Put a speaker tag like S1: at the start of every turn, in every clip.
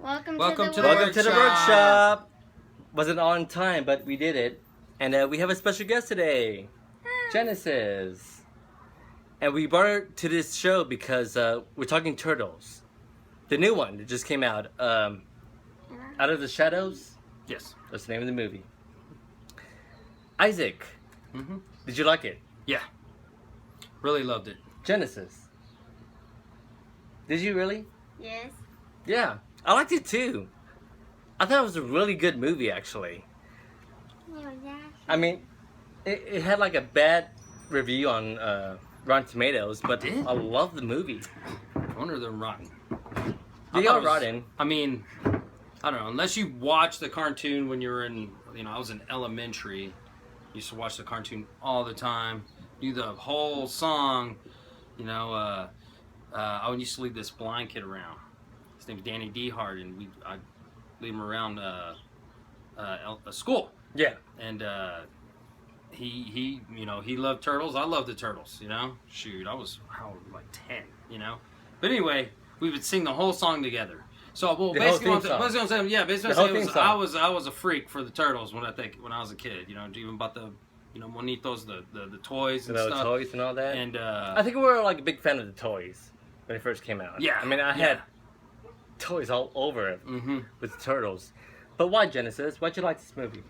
S1: Welcome
S2: Welcome
S1: to
S2: to
S1: the
S2: the
S1: workshop.
S3: Welcome to the workshop. Wasn't on time, but we did it. And we have a special guest today, Genesis. And we brought her to this show because we're talking Turtles. The new one that just came out. Out of the Shadows?
S2: Yes.
S3: That's the name of the movie. Isaac, did you like it?
S2: Yeah. Really loved it.
S3: Genesis, did you really?
S1: Yes.
S3: Yeah, I liked it too. I thought it was a really good movie, actually. I mean, it had like a bad review on Rotten Tomatoes, but I love the movie.
S2: I wonder if they're rotten.
S3: They are rotten.
S2: I mean, I don't know. Unless you watch the cartoon when you were in, I was in elementary. Used to watch the cartoon all the time. Knew the whole song. I used to leave this blind kid around. His name's Danny Dehart, and I'd leave him around a school.
S3: Yeah.
S2: And he loved turtles. I loved the turtles. Shoot, I was like 10. But anyway, we would sing the whole song together. So basically what I'm saying, I was a freak for the turtles when I was a kid. Even about the monitos, the toys and stuff.
S3: Toys and all that.
S2: And
S3: I think we were like a big fan of the toys when they first came out.
S2: Yeah.
S3: I mean, I had toys all over with the turtles. But why, Genesis? Why'd you like this movie?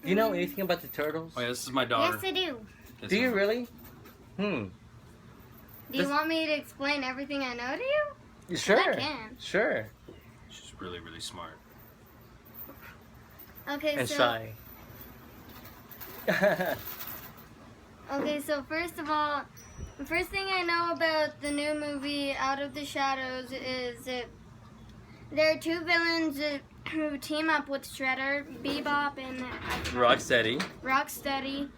S3: Do you know anything about the turtles?
S2: Oh yeah, this is my daughter.
S1: Yes, I do.
S3: Do you really?
S1: Do you want me to explain everything I know to you?
S3: Sure.
S1: I can.
S3: Sure.
S2: She's really, really smart.
S1: Okay,
S3: And
S1: so
S3: shy.
S1: okay, so first of all, the first thing I know about the new movie Out of the Shadows is that there are two villains who team up with Shredder, Bebop, and Rocksteady,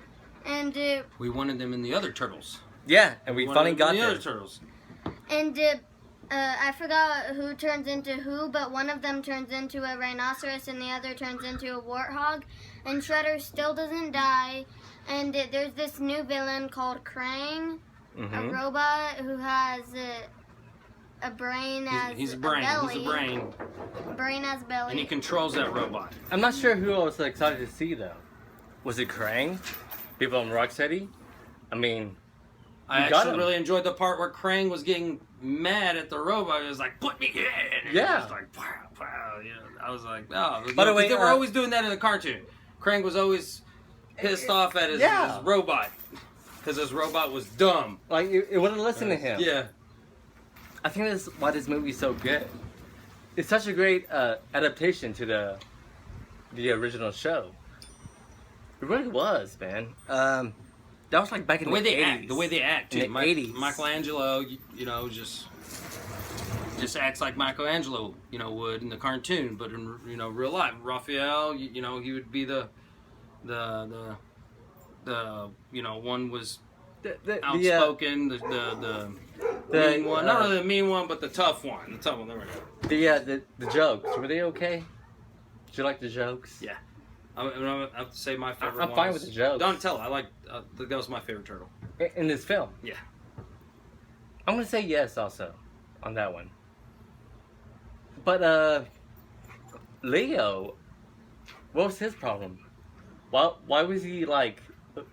S1: and
S2: We wanted them in the other turtles.
S3: Yeah, and we finally got
S2: the
S3: there.
S2: other turtles.
S1: And I forgot who turns into who, but one of them turns into a rhinoceros and the other turns into a warthog. And Shredder still doesn't die. And there's this new villain called Krang, a robot who has a brain as
S2: he's a brain.
S1: belly.
S2: He's a brain.
S1: A brain as a belly.
S2: And he controls that robot.
S3: I'm not sure who I was excited to see, though. Was it Krang? People on Rocksteady? I mean...
S2: I actually really enjoyed the part where Krang was getting mad at the robot. He was like, "Put me in!" And
S3: Yeah.
S2: It was like, "Wow, wow." I was like, "Oh."
S3: By the way,
S2: they were always doing that in the cartoon. Krang was always pissed off at his robot because his robot was dumb.
S3: Like, it wouldn't listen to him.
S2: Yeah.
S3: I think that's why this movie's so good. It's such a great adaptation to the original show. It really was, man. That was like back in the 80s.
S2: The way they act, too.
S3: In the 80s.
S2: Michelangelo, just acts like Michelangelo, would in the cartoon, but in real life, Raphael, he would be the one was outspoken, the mean one, not really the mean one, but the tough one. The tough one. There we go.
S3: The jokes, were they okay? Did you like the jokes?
S2: Yeah. I have to say my favorite.
S3: I'm fine with the jokes.
S2: Donatello, that was my favorite turtle.
S3: In this film?
S2: Yeah.
S3: I'm gonna say yes also on that one. But Leo, what was his problem? Why was he like?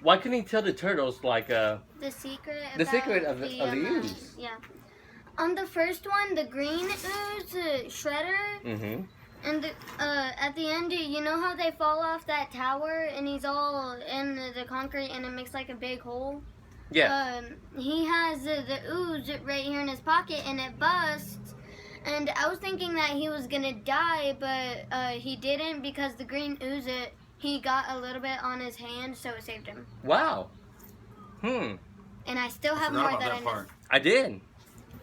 S3: Why couldn't he tell the turtles like
S1: the secret
S3: of the ooze?
S1: Yeah. On the first one, the green ooze, Shredder. And at the end, you know how they fall off that tower and he's all in the concrete and it makes like a big hole?
S3: Yeah.
S1: He has the ooze right here in his pocket and it busts. And I was thinking that he was going to die, but he didn't because the green ooze, he got a little bit on his hand, so it saved him.
S3: Wow.
S1: And I still have more that I know.
S3: I did.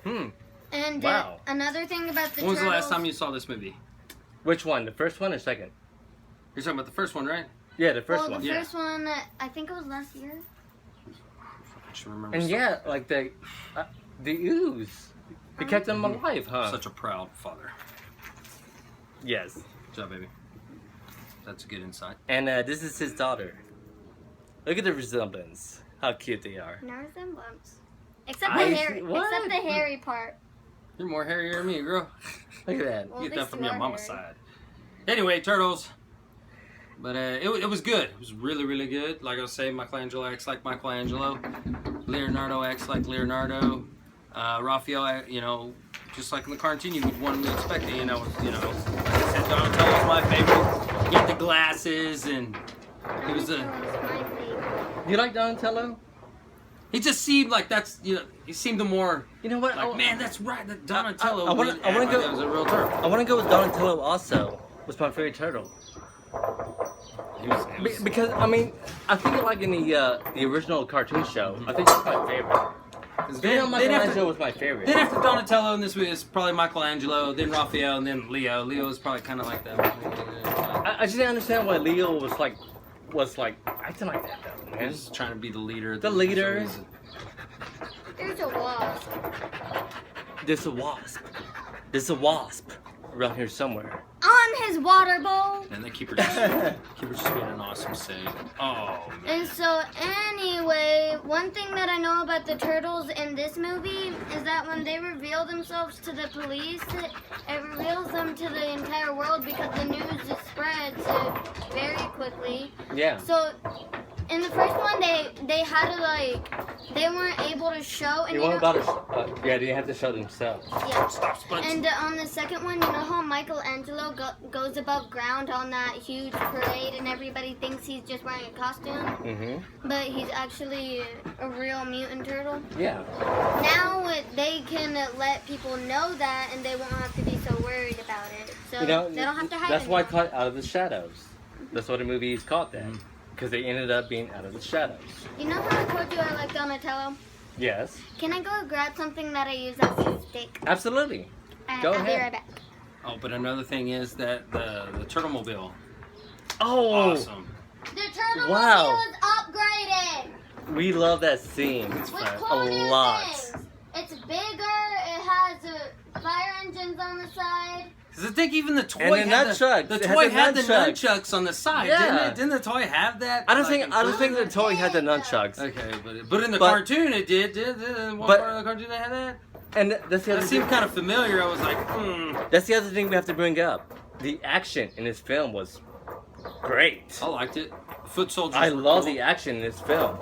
S1: And
S3: wow.
S1: Another thing about the
S2: When was
S1: turtles,
S2: the last time you saw this movie?
S3: Which one? The first one or second?
S2: You're talking about the first one, right?
S3: Yeah, the first one.
S1: The first one, I think it was last year.
S2: I should remember.
S3: And yeah, like the ooze. It kept them alive, huh?
S2: Such a proud father.
S3: Yes.
S2: Good job, baby. That's a good insight.
S3: And this is his daughter. Look at the resemblance. How cute they are.
S1: No resemblance. Except the hairy part.
S2: You're more hairier than me, girl.
S3: Look at that.
S1: Well,
S2: Get
S1: at
S2: that
S1: least
S2: from
S1: you
S2: your
S1: are
S2: mama's
S1: nerd.
S2: side. Anyway, Turtles. But it was good. It was really, really good. Like I was saying, Michelangelo acts like Michelangelo. Leonardo acts like Leonardo. Raphael, just like in the cartoon, you wouldn't expect it. Like I said, Donatello's my favorite. He had the glasses, and he was a.
S1: Donatello's my favorite.
S3: You like Donatello?
S2: He just seemed like he seemed the more.
S3: You know what?
S2: Like, man, that's right. That Donatello.
S3: I wanna go-
S2: That was a real turtle.
S3: I want to go with Donatello also. Was my favorite turtle.
S2: He was-
S3: Because I mean, I think like in the original cartoon show, I think that's my favorite.
S2: Then
S3: Michelangelo was my favorite.
S2: Then after Donatello, and this was probably Michelangelo, then Raphael, and then Leo. Leo was probably kind of like that.
S3: I just didn't understand why Leo was like acting like that though,
S2: He
S3: man.
S2: was trying to be the leader.
S3: The leader.
S1: There's a wasp.
S3: There's a wasp. There's a wasp around here somewhere.
S1: On his water bowl.
S2: And they keep her just being an awesome save. Oh, man.
S1: And so, anyway, one thing that I know about the turtles in this movie is that when they reveal themselves to the police, it reveals them to the entire world because the news just spreads very quickly.
S3: Yeah.
S1: So, in the first one, they had to they weren't able to show. And
S3: You want about it? Yeah, they have to show themselves.
S1: Yeah.
S2: Stop, Spuds.
S1: And on the second one, you know how Michelangelo goes above ground on that huge parade and everybody thinks he's just wearing a costume?
S3: Mm-hmm.
S1: But he's actually a real mutant turtle.
S3: Yeah.
S1: Now they can let people know that and they won't have to be so worried about it. So they don't have to hide
S3: That's why I
S1: anymore.
S3: call it Out of the Shadows. That's why the movie is called that.
S2: Mhm.
S3: Because they ended up being out of the shadows.
S1: You know how I told you I like Donatello?
S3: Yes.
S1: Can I go grab something that I use as a stick?
S3: Absolutely. Go
S1: I'll be
S3: ahead.
S1: right back.
S2: Oh, but another thing is that the Turtlemobile.
S3: Oh,
S2: Awesome.
S1: The turtle
S3: Wow.
S1: mobile is upgraded.
S3: we love that scene.
S1: Which
S2: fast.
S1: one
S3: A
S1: do you
S3: lot.
S1: think? It's bigger. It has fire engines on the side.
S2: Because I think even the toy
S3: And the
S2: had
S3: nunchucks.
S2: the
S3: It had
S2: toy
S3: the
S2: had the
S3: nunchucks.
S2: nunchucks on the side,
S3: Yeah.
S2: didn't it? Didn't the toy have that?
S3: I don't
S2: Like,
S3: think the toy had the nunchucks.
S2: Okay, but in the
S3: But-
S2: cartoon it did. Did one
S3: But-
S2: part of the cartoon that had that?
S3: And that's the
S2: That
S3: other
S2: seemed
S3: thing.
S2: kind of familiar. I was like,
S3: That's the other thing we have to bring up. The action in this film was great.
S2: I liked it. Foot soldiers.
S3: I
S2: were
S3: love
S2: cool.
S3: the action in this film.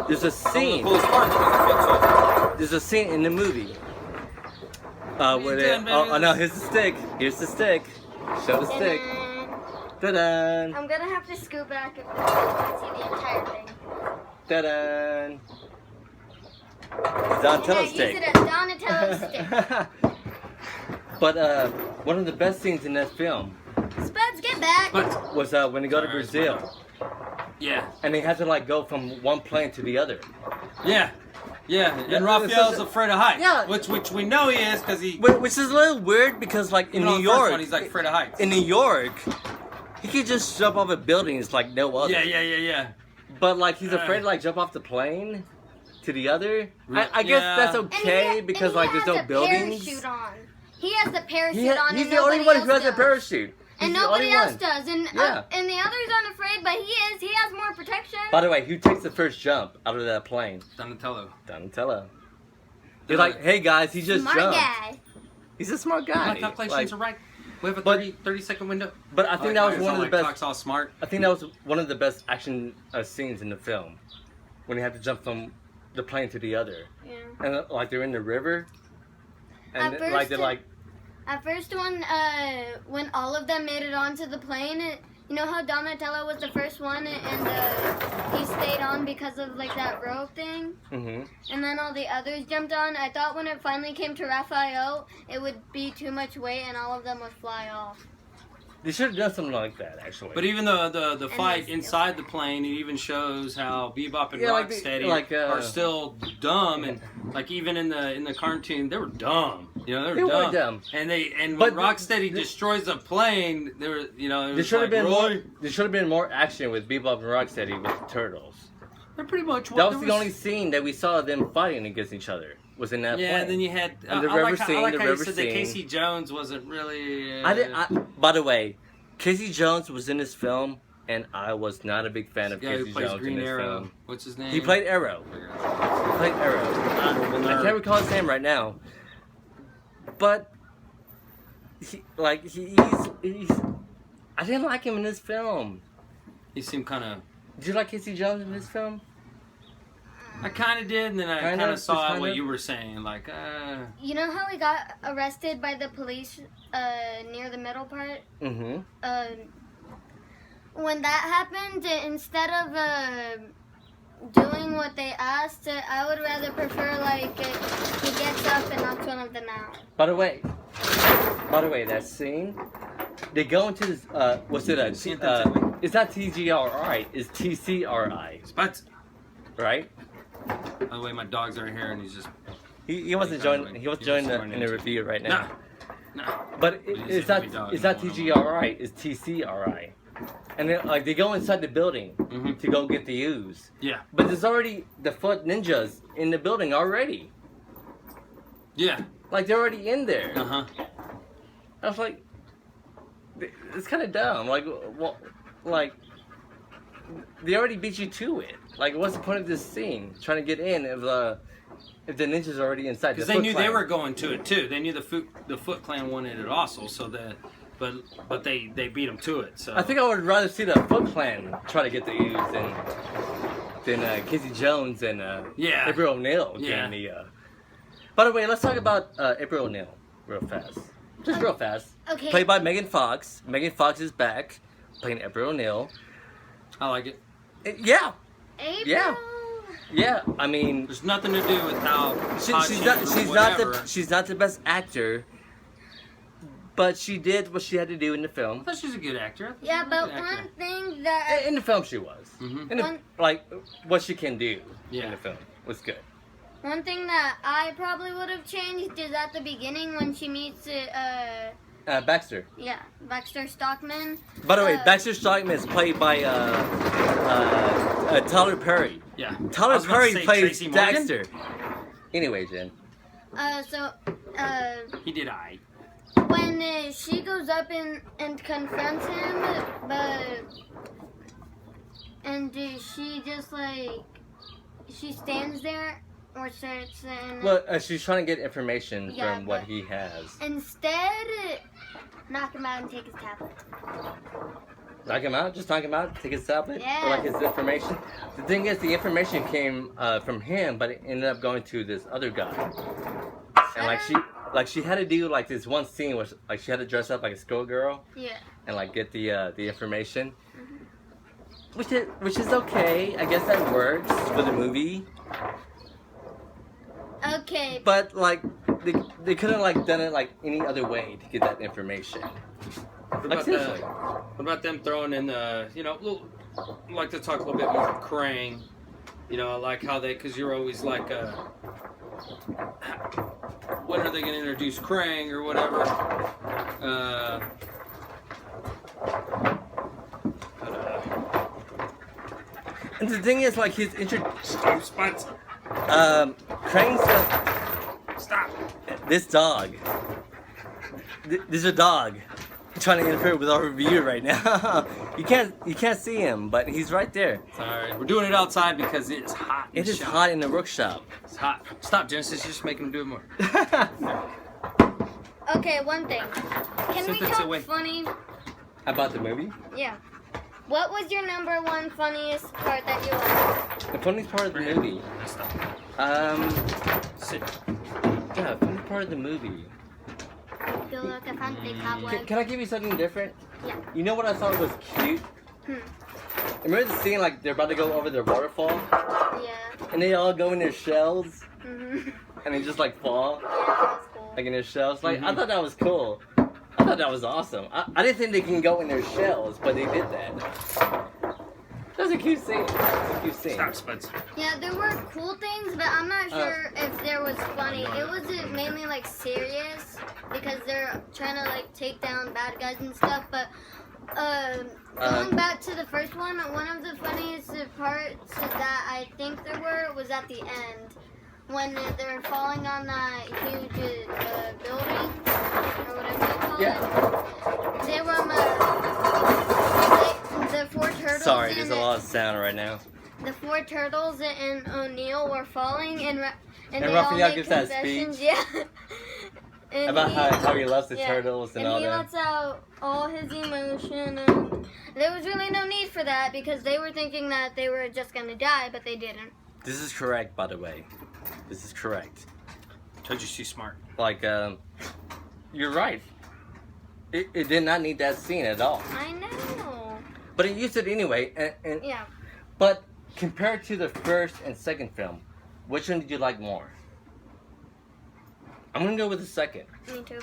S3: There's a
S2: Some of the
S3: scene.
S2: coolest parts was the foot soldiers.
S3: There's a scene in the movie.
S2: are you
S3: Where they,
S2: doing, baby?
S3: oh no, here's the stick. Here's the stick. Show the stick. Ta-da!
S1: I'm gonna have to scoot back if I can see the entire thing.
S3: Ta-da!
S1: And
S3: Donatello
S1: I use
S3: stick.
S1: it as Donatello stick.
S3: But one of the best scenes in that film
S1: Spuds, get back.
S2: But
S3: was when they go to Brazil
S2: yeah,
S3: and they have to like go from one plane to the other.
S2: yeah.
S3: Yeah,
S2: And Raphael's afraid of heights.
S3: Yeah.
S2: Which we know he is because he.
S3: Which is a little weird because like in
S2: even on
S3: New
S2: the first
S3: York,
S2: one, he's like afraid of heights.
S3: in New York, he could just jump off of buildings like no other.
S2: Yeah.
S3: But like he's afraid to like jump off the plane to the other. I guess
S2: Yeah.
S3: that's
S1: And
S3: okay because like there's no buildings.
S1: Parachute on. He has the parachute on,
S3: He's
S1: and
S3: the only
S1: nobody
S3: one
S1: else
S3: who has a
S1: does.
S3: parachute.
S1: And
S3: He's the
S1: nobody
S3: only
S1: else
S3: one.
S1: does. And
S3: Yeah.
S1: and the others aren't afraid, but he is. He has more protection.
S3: By the way, who takes the first jump out of that plane?
S2: Donatello.
S3: Donatello. He's like, hey guys, he just
S1: Smart
S3: jumped.
S1: guy.
S3: He's a smart guy.
S2: My calculations
S3: Like,
S2: are right. We have a
S3: But-
S2: 30-second window.
S3: But I think that was one of the best.
S2: Clock's all smart.
S3: I think that was one of the best action scenes in the film, when they had to jump from the plane to the other,
S1: Yeah.
S3: and like they're in the river, and
S1: At
S3: like
S1: first
S3: they're
S1: it-
S3: like,
S1: At first, when all of them made it onto the plane, you know how Donatello was the first one, and he stayed on because of like that rope thing,
S3: mm-hmm.
S1: and then all the others jumped on. I thought when it finally came to Raphael, it would be too much weight, and all of them would fly off.
S3: They should have done something like that actually.
S2: But even the
S1: And
S2: fight
S1: they
S2: inside the plane, it even shows how Bebop and
S3: Yeah, like
S2: Rocksteady
S3: the-
S2: are still dumb, and like even in the cartoon, they were dumb. You know,
S3: They were dumb.
S2: And when
S3: But
S2: Rocksteady destroys a plane, they were it
S3: there
S2: was
S3: should have
S2: like,
S3: been
S2: really?
S3: more. There should have been more action with Bebop and Rocksteady with the turtles.
S2: They're pretty much what
S3: That was
S2: there
S3: the only scene that we saw them fighting against each other. Was in that
S2: Yeah,
S3: plane.
S2: and then you had
S3: And the
S2: I
S3: river
S2: like how,
S3: scene,
S2: I like
S3: the
S2: how you
S3: river
S2: said
S3: scene.
S2: that Casey Jones wasn't really.
S3: By the way, Casey Jones was in this film, and I was not a big fan
S2: the
S3: of
S2: guy who
S3: Casey
S2: plays
S3: Jones
S2: Green
S3: in this
S2: Arrow.
S3: film.
S2: What's his name?
S3: He played Arrow. He played Arrow. I can't recall his name right now. But he's. I didn't like him in this film.
S2: He seemed kind of.
S3: Did you like Casey Jones in this film?
S2: I kind of did, and then I kind of saw what you were saying. Like,
S1: You know how he got arrested by the police near the middle part?
S3: Mm-hmm.
S1: When that happened, instead of doing what they asked, I would rather prefer like he gets up and knocks one of them out.
S3: By the way, that scene, they go into this. What's it? It's not TGRI. It's TCRI.
S2: Spence.
S3: Right?
S2: By the way, my dog's right here, and he's just.
S3: He wasn't joining. He wasn't joining in the review right now.
S2: No.
S3: But it's not TGRI. It's TCRI. And then, like, they go inside the building to go get the ooze.
S2: Yeah.
S3: But there's already the foot ninjas in the building already.
S2: Yeah.
S3: Like, they're already in there.
S2: Uh-huh.
S3: I was like, it's kind of dumb. Like, well, like, they already beat you to it. Like, what's the point of this scene? Trying to get in if the ninjas are already inside.
S2: Because they knew they were going to it too. They knew the Foot Clan wanted it also, so that. But they beat them to it. So
S3: I think I would rather see the Foot Clan try to get the ooze than Casey Jones and April O'Neil getting the. By the way, let's talk about April O'Neil real fast. Just real fast.
S1: Okay.
S3: Played by Megan Fox. Megan Fox is back playing April O'Neil.
S2: I like it.
S3: Yeah.
S1: April.
S3: Yeah. Yeah. I mean,
S2: there's nothing to do with how
S3: she's not the best actor. But she did what she had to do in the film.
S2: I thought she was a good actor.
S1: Yeah, but one thing that...
S3: In the film she was.
S2: Mm-hmm.
S3: Like, what she can do
S2: in
S3: the film was good.
S1: One thing that I probably would have changed is at the beginning when she meets...
S3: Baxter.
S1: Yeah, Baxter Stockman.
S3: By the way, Baxter Stockman is played by Tyler Perry.
S2: Yeah.
S3: Tyler Perry plays Baxter. Anyway, Jen.
S2: He did I.
S1: When she goes up and confronts him, she just like, she stands there or starts and...
S3: Well, she's trying to get information from what he has.
S1: Instead, knock him out and take his tablet.
S3: Knock him out? Just knock him out? Take his tablet?
S1: Yeah.
S3: Or like his information? The thing is, the information came from him, but it ended up going to this other guy. And like she had to do like this one scene where like she had to dress up like a schoolgirl.
S1: Yeah. And
S3: like get the information. Mm-hmm. Which is okay. I guess that works for the movie.
S1: Okay.
S3: But like they couldn't like done it like any other way to get that information.
S2: What about them throwing in the, you know, I'd like to talk a little bit more Krang. You know, like how they, because you're always like, when are they going to introduce Krang or whatever?
S3: And the thing is, like, he's introduced.
S2: Spots.
S3: Krang's
S2: Stop.
S3: This dog. There's a dog trying to interfere with our review right now. you can't see him, but he's right there.
S2: Sorry, we're doing it outside because it's hot.
S3: It is hot in the workshop.
S2: It's hot. Stop, Genesis. You're just making him do it more.
S1: Okay, one thing. Can we talk funny?
S3: About the movie?
S1: Yeah. What was your number one funniest part that you liked?
S3: The funniest part of the movie?
S2: Sit.
S3: Yeah, funny part of the movie. Can I give you something different?
S1: Yeah.
S3: You know what I thought was cute? Remember the scene like they're about to go over their waterfall?
S1: Yeah.
S3: And they all go in their shells?
S1: Mm-hmm.
S3: And they just like fall?
S1: Yeah, that's cool.
S3: Like in their shells? Like, I thought that was cool. I thought that was awesome. I didn't think they can go in their shells, but they did that. That was a cute scene.
S2: Stop, Spencer.
S1: Yeah, there were cool things, but I'm not sure if there was funny. It was mainly like serious because they're trying to like take down bad guys and stuff. But going back to the first one of the funniest parts that I think there was at the end when they're falling on that huge building or whatever you call it. They were the four turtles.
S3: Sorry, there's a lot of sound right now.
S1: The four turtles and O'Neil were falling, and they
S3: Raphael
S1: all made
S3: gives that
S1: concessions.
S3: speech.
S1: Yeah. And
S3: About how he loves the
S1: yeah,
S3: turtles and all
S1: he
S3: that.
S1: lets out all his emotion, and there was really no need for that because they were thinking that they were just gonna die, but they didn't.
S3: This is correct, by the way. This is correct.
S2: Told you she's smart.
S3: Like, you're right. It did not need that scene at all.
S1: I know.
S3: But it used it anyway. And
S1: Yeah.
S3: But compared to the first and second film, which one did you like more? I'm gonna go with the second.
S1: Me too.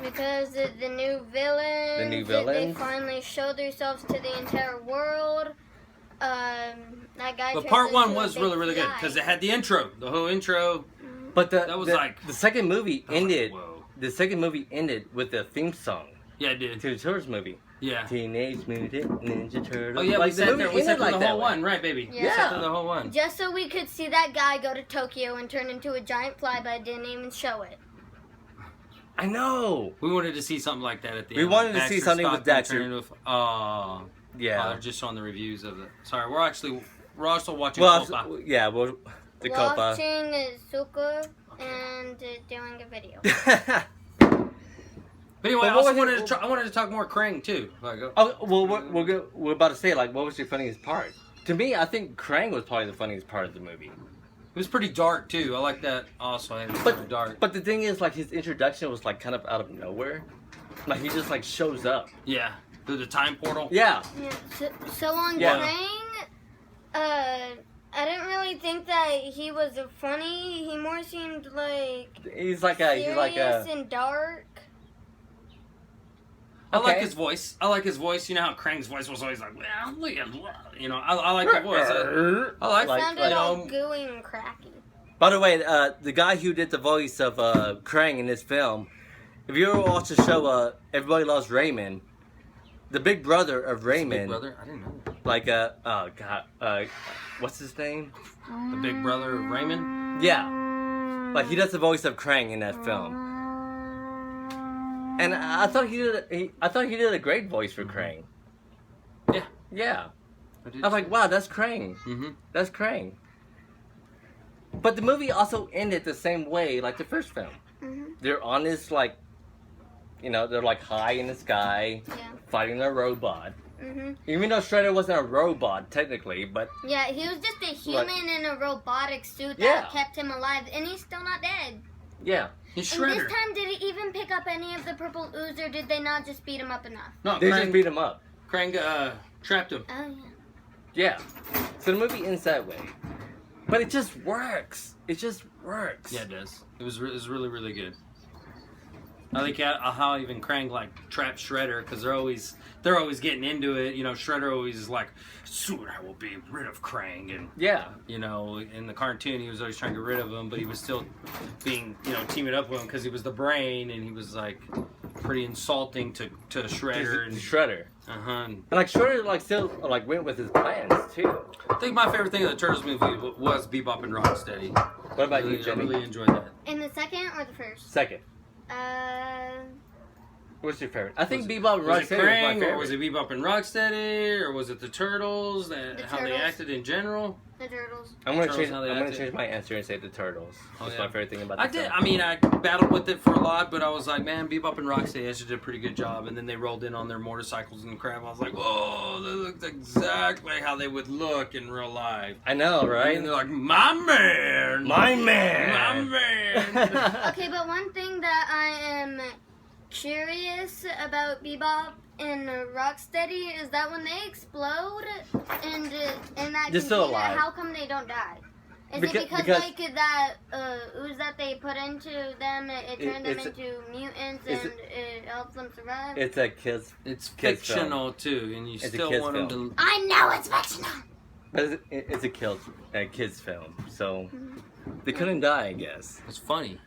S1: Because the new villains.
S3: The new
S1: They
S3: villains?
S1: finally showed themselves to the entire world. That guy.
S2: But
S1: turns
S2: part one
S1: into a
S2: was
S1: big
S2: really, really good
S1: fly.
S2: because it had the intro, the whole intro.
S3: But
S2: That was like-
S3: the second movie
S2: I was like,
S3: ended.
S2: whoa.
S3: The second movie ended with the theme song
S2: Yeah, it did.
S3: to the Turtles movie.
S2: Yeah.
S3: Teenage Mutant Ninja Turtles.
S2: Oh yeah,
S3: Like,
S2: we
S3: the
S2: sat
S3: movie
S2: there. We sat
S3: ended
S2: through
S3: like
S2: the
S3: that
S2: whole
S3: way.
S2: one, right, baby?
S1: Yeah.
S2: We sat through the whole one.
S1: Just so we could see that guy go to Tokyo and turn into a giant fly, but didn't even show it.
S3: I know.
S2: We wanted to see something like that at the
S3: We
S2: end.
S3: wanted to see something with
S2: Stockton
S3: Daxter.
S2: turning into a
S3: Yeah.
S2: they're just showing the reviews of it. Sorry, we're also watching
S3: Well,
S2: Copa.
S3: yeah. Well, the Copa.
S1: Watching Zuko and doing a video.
S2: But anyway,
S3: But
S2: I
S3: what
S2: also
S3: was it-
S2: I wanted to talk more Krang too. Like,
S3: Oh well, we're about to say, like, what was your funniest part? To me, I think Krang was probably the funniest part of the movie.
S2: it was pretty dark too. I like that also. It was pretty dark.
S3: But the thing is, like, his introduction was like kind of out of nowhere. Like he just like shows up.
S2: Yeah, through the time portal.
S3: Yeah.
S1: Yeah, so on
S3: Yeah.
S1: Krang, I didn't really think that he was funny. He more seemed like
S3: He's like a.
S1: serious and dark.
S2: I like
S3: Okay.
S2: his voice. I like his voice. You know how Krang's voice was always like, well, look at, you know, I like the voice. I like,
S3: Like-
S1: Sounded
S2: you
S1: all
S2: know,
S1: gooey and cracky.
S3: By the way, the guy who did the voice of Krang in this film, if you ever watch the show Everybody Loves Raymond, the big brother of Raymond,
S2: Big Brother. I didn't know that.
S3: like oh god, what's his name?
S2: The big brother of Raymond.
S3: Yeah, like he does the voice of Krang in that film, and I thought he did a great voice for Krang.
S2: Yeah.
S3: Yeah,
S2: I
S3: I was like, wow, that's Krang.
S2: Mm-hmm.
S3: That's Krang. But the movie also ended the same way like the first film.
S1: Mhm.
S3: They're on this like, you know, they're like high in the sky,
S1: Yeah.
S3: fighting a robot.
S1: Mhm.
S3: Even though Shredder wasn't a robot technically, but
S1: Yeah, he was just a human in a robotic suit that
S3: Yeah.
S1: kept him alive, and he's still not dead.
S3: yeah,
S2: He's
S1: And
S2: Shredder.
S1: this time, did he even pick up any of the purple ooze, or did they not just beat him up enough?
S2: No,
S3: they
S2: Krang,
S3: just beat him up.
S2: Krang trapped him.
S1: Oh yeah.
S3: Yeah, so the movie ends that way, but it just works. It just works.
S2: Yeah, it does. It was really, really good. I like how even Krang like trapped Shredder because they're always getting into it. You know, Shredder always is like, soon I will be rid of Krang, and
S3: Yeah.
S2: you know, in the cartoon he was always trying to get rid of him, but he was still being, you know, teaming up with him because he was the brain, and he was like pretty insulting to Shredder and
S3: Shredder.
S2: And
S3: And like Shredder like still like went with his plans too.
S2: I think my favorite thing of the Turtles movie was Bebop and Rocksteady.
S3: What about
S2: I
S3: you, Jenny?
S2: really enjoyed that.
S1: In the second or the first?
S3: Second.
S1: Uh,
S3: What's your favorite? I think
S2: Was it-
S3: Bebop and
S2: Was
S3: Rocksteady
S2: it
S3: was my
S2: Krang,
S3: favorite.
S2: or was it Bebop and Rocksteady, or was it the Turtles? How they
S1: Turtles.
S2: acted in general?
S1: the turtles.
S3: I'm gonna
S2: Turtles,
S3: change.
S2: how
S3: I'm
S2: they
S3: gonna
S2: acted.
S3: change my answer and say the Turtles.
S2: Oh,
S3: That's
S2: yeah.
S3: my favorite thing about the
S2: I did.
S3: film.
S2: I mean, I battled with it for a lot, but I was like, man, Bebop and Rocksteady actually did a pretty good job. And then they rolled in on their motorcycles and crap. I was like, whoa, they looked exactly how they would look in real life.
S3: I know, right?
S2: And they're like, my man,
S3: My man.
S2: my man.
S1: Okay, but one thing that I am curious about Bebop and Rocksteady is that when they explode and that
S3: They're still
S1: container,
S3: alive.
S1: how come they don't die? Is
S3: Because-
S1: it because like that ooze that they put into them, it turned them
S3: it's-
S1: into mutants
S3: it's-
S1: and it helps them survive?
S3: It's a kids,
S2: It's
S3: Kids
S2: fictional too, and you
S3: It's a
S2: still
S3: kids
S2: want them to.
S1: I know it's fictional.
S3: but it's a kids film, so they couldn't die, I guess.
S2: It's funny.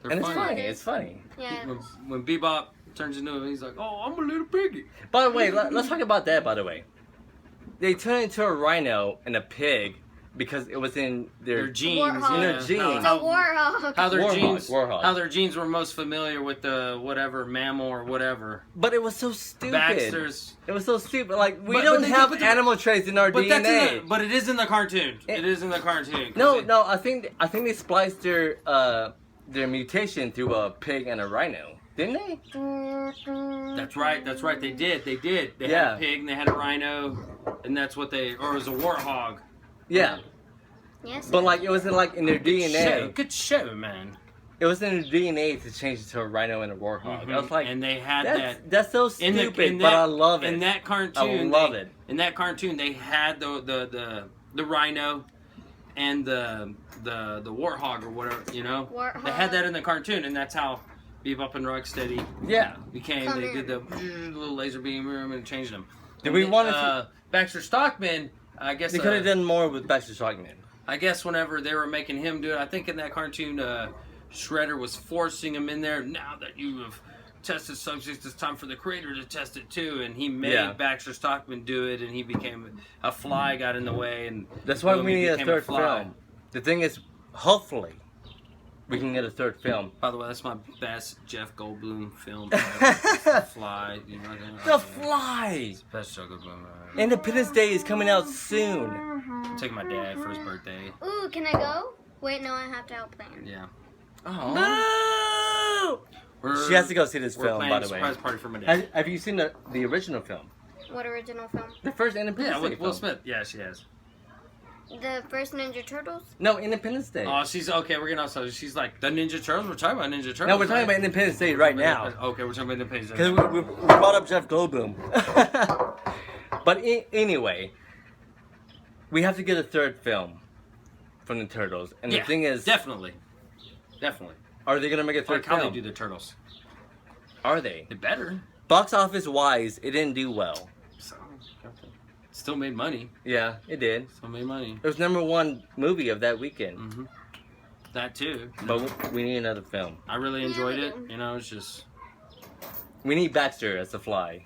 S2: They're
S3: And it's
S2: funny.
S3: funny. It's funny.
S1: Yeah.
S2: When Bebop turns into him, he's like, "Oh, I'm a little piggy."
S3: By the way, let's talk about that. By the way, they turned into a rhino and a pig because it was in
S2: Their genes,
S1: Warhog.
S3: In their
S2: yeah.
S3: genes.
S1: It's a warhog.
S2: How their
S3: Warhog,
S2: genes,
S3: warhog.
S2: how their genes were most familiar with the whatever mammal or whatever.
S3: But it was so stupid.
S2: Baxter's.
S3: It was so stupid. Like we
S2: But
S3: don't
S2: they-
S3: have
S2: but they-
S3: animal traits in our
S2: But
S3: DNA.
S2: that's but it is in the cartoon. It is in the cartoon. 'cause
S3: No,
S2: they-
S3: no. I think they spliced their their mutation through a pig and a rhino, didn't they?
S2: That's right. They did. They had a pig and they had a rhino, and that's what they, or it was a warthog.
S3: Yeah.
S1: Yes.
S3: But like, it wasn't like in their DNA.
S2: Good show, man.
S3: It was in their DNA to change it to a rhino and a warthog. I was like,
S2: and they had
S3: that's so stupid, but I love it.
S2: In that cartoon,
S3: I love it.
S2: In that cartoon, they had the rhino and the warthog or whatever, you know.
S1: Warthog.
S2: They had that in the cartoon, and that's how Bebop and Rocksteady became.
S1: Come
S2: they
S1: here.
S2: did the little laser beam and changed them.
S3: Did we want to?
S2: Baxter Stockman? I guess
S3: They could have done more with Baxter Stockman.
S2: I guess whenever they were making him do it, I think in that cartoon, Shredder was forcing him in there. Now that you have tested subjects, it's time for the creator to test it too. And he made Baxter Stockman do it, and he became a fly got in the way, and
S3: that's why
S2: boom,
S3: we
S2: he
S3: need a
S2: became
S3: third
S2: fly.
S3: film. The thing is, hopefully, we can get a third film.
S2: By the way, that's my best Jeff Goldblum film ever. Fly, you know,
S3: The Fly.
S2: best Jeff Goldblum.
S3: Independence Day is coming out soon.
S2: I'm taking my dad for his birthday.
S1: Ooh, can I go? Wait, no, I have to help plan.
S2: Yeah.
S3: Oh. She has to go see this film, by the way.
S2: Surprise party for my dad.
S3: Have you seen the original film?
S1: What original film?
S3: The first Independence
S2: Yeah,
S3: Day
S2: with
S3: film.
S2: Will Smith. Yeah, she has.
S1: The first Ninja Turtles?
S3: No, Independence Day.
S2: Oh, she's okay. We're getting also. She's like the Ninja Turtles. We're talking about Ninja Turtles.
S3: No, we're talking about Independence Day right now.
S2: Okay, we're talking about Independence
S3: Because
S2: Day.
S3: we brought up Jeff Goldblum. But anyway, we have to get a third film from the Turtles. And the thing is,
S2: definitely.
S3: are they going to make a third
S2: Like how
S3: film?
S2: they do the Turtles.
S3: Are they?
S2: They better.
S3: Box office wise, it didn't do well.
S2: So, still made money.
S3: Yeah, it did.
S2: Still made money.
S3: It was #1 movie of that weekend.
S2: Mm-hmm. That too.
S3: But we need another film.
S2: I really enjoyed it. You know, it's just.
S3: We need Baxter as the Fly.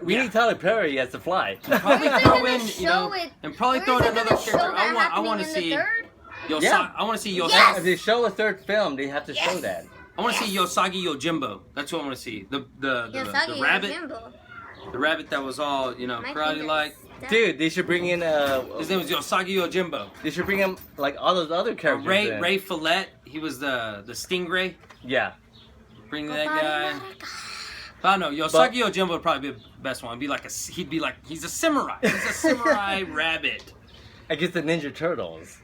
S3: We need Tyler Perry as the Fly.
S2: Probably
S1: Where's
S2: throw
S1: they
S2: in,
S1: gonna
S2: you know,
S1: show it?
S2: and probably
S1: Where
S2: throw
S1: is
S2: in
S1: it
S2: another
S1: gonna show
S2: character.
S1: that
S2: I want to
S1: happening in
S2: see.
S1: the third?
S2: I want to see Yosagi.
S1: Yes!
S3: If they show a third film, they have to show that.
S2: I want to see Yosagi Yojimbo. That's what I want to see. The
S1: Yosagi
S2: rabbit.
S1: Yojimbo.
S2: The rabbit that was all, you know,
S1: My
S2: karate like.
S1: fingers.
S3: Dude, they should bring in
S2: His name was Yosagi Yojimbo.
S3: They should bring in like all those other characters. in.
S2: Ray Follett. He was the Stingray.
S3: Yeah.
S2: Bring that guy. I don't know. Yosagi Yojimbo would probably be the best one. He's a samurai. He's a samurai rabbit.
S3: Against the Ninja Turtles.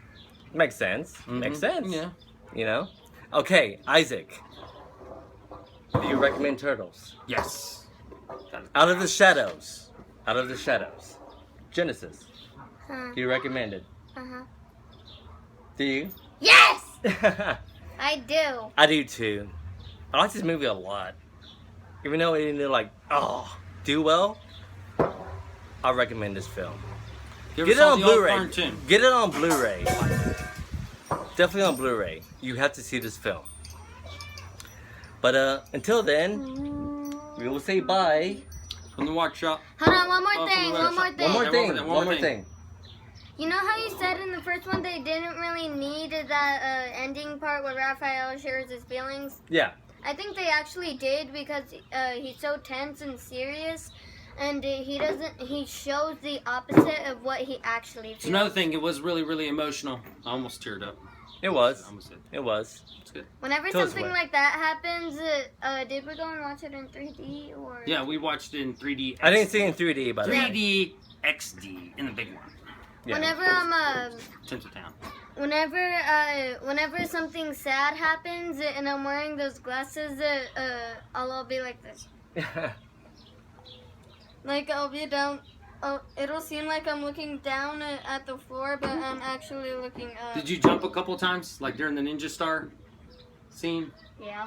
S3: Makes sense. Makes sense.
S2: Yeah.
S3: You know? Okay, Isaac. Do you recommend Turtles?
S2: Yes.
S3: Out of the Shadows. Out of the Shadows. Genesis.
S1: Huh.
S3: Do you recommend it?
S1: Uh-huh.
S3: Do you?
S1: Yes! I do.
S3: I do too. I like this movie a lot. Even though it didn't do well, I recommend this film.
S2: You ever
S3: Get it
S2: saw
S3: on
S2: the old
S3: Blu-ray.
S2: cartoon?
S3: Get it on Blu-ray. Definitely on Blu-ray. You have to see this film. But until then, we will say bye.
S2: From the workshop.
S1: Hold on, one more
S2: Oh,
S1: thing,
S2: from the
S1: one more
S2: workshop.
S1: thing.
S3: One more thing.
S1: You know how you said in the first one they didn't really need that ending part where Raphael shares his feelings?
S3: Yeah.
S1: I think they actually did because he's so tense and serious, and he shows the opposite of what he actually feels.
S2: It's another thing. It was really, really emotional. I almost teared up.
S3: It was.
S2: I almost did.
S3: It was.
S2: It's good.
S1: Whenever
S3: Tell us
S1: something
S3: what.
S1: like that happens, did we go and watch it in 3D or?
S2: Yeah, we watched it in 3D.
S3: I didn't see it in 3D, by the way.
S2: 3D XD in the big one.
S3: Yeah.
S1: Whenever I'm
S2: Tinseltown.
S1: whenever something sad happens and I'm wearing those glasses, I'll be like this. Like I'll be down. It'll seem like I'm looking down at the floor, but I'm actually looking up.
S2: Did you jump a couple times, like during the Ninja Star scene?
S1: Yeah.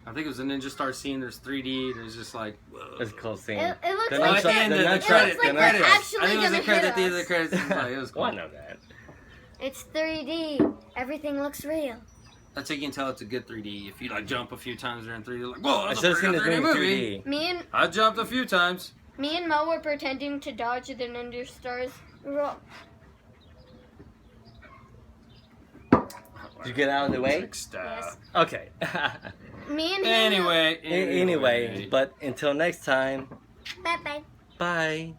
S2: I think it was a Ninja Star scene. There's 3D. There's just like. Whoa.
S3: It's a cool scene.
S1: It looks
S3: The
S2: No,
S1: like
S2: at the end of the
S3: nunchucks-
S2: credit.
S1: like
S2: The
S1: they're
S2: credits.
S1: actually
S2: I think it was
S1: gonna
S2: the credit
S1: hit
S2: at the end of the
S1: us.
S2: credits. It was like, it was cool.
S3: Oh, I know that.
S1: it's 3D. Everything looks real.
S2: That's how you can tell it's a good 3D. If you like jump a few times during 3D, like, whoa,
S3: I
S2: that's
S3: should
S2: a
S3: have seen
S2: pretty
S3: this
S2: good
S3: movie
S2: 3D
S3: in 3D.
S2: I jumped a few times.
S1: Me and Mo were pretending to dodge the Ninja Stars. We were all,
S3: Did you get out of the way?
S2: Trick stuff.
S3: Okay.
S1: me and him.
S2: Anyway,
S3: Anyway, but until next time,
S1: Bye bye.
S3: bye.